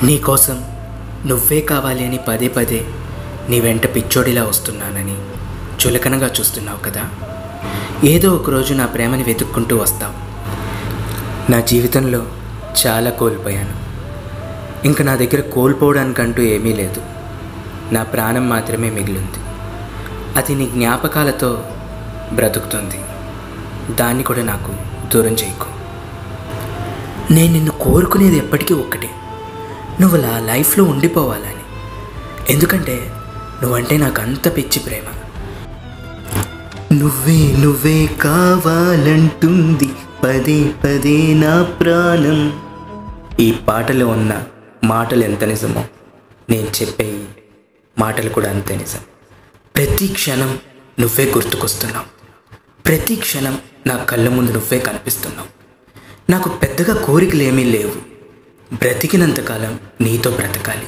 నీకోసం నువ్వే కావాలి అని పదే పదే నీ వెంట పిచ్చోడిలా వస్తున్నానని చులకనగా చూస్తున్నావు కదా. ఏదో ఒకరోజు నా ప్రేమని వెతుక్కుంటూ వస్తావు. నా జీవితంలో చాలా కోల్పోయాను. ఇంకా నా దగ్గర కోల్పోవడానికంటూ ఏమీ లేదు. నా ప్రాణం మాత్రమే మిగిలింది. అది నీ జ్ఞాపకాలతో బ్రతుకుతుంది. దాన్ని కూడా నాకు దూరం చేయకు. నేను నిన్ను కోరుకునేది ఎప్పటికీ ఒక్కటే, నువ్వు నా లైఫ్లో ఉండిపోవాలని. ఎందుకంటే నువ్వంటే నాకు అంత పిచ్చి ప్రేమ. నువ్వే నువ్వే కావాలంటుంది పదే పదే నా ప్రాణం. ఈ పాటలో ఉన్న మాటలు ఎంత నిజమో నేను చెప్పే మాటలు కూడా అంతే నిజం. ప్రతి క్షణం నువ్వే గుర్తుకొస్తున్నావు. ప్రతి క్షణం నా కళ్ళ ముందు నువ్వే కనిపిస్తున్నావు. నాకు పెద్దగా కోరికలు ఏమీ లేవు. బ్రతికినంతకాలం నీతో బ్రతకాలి.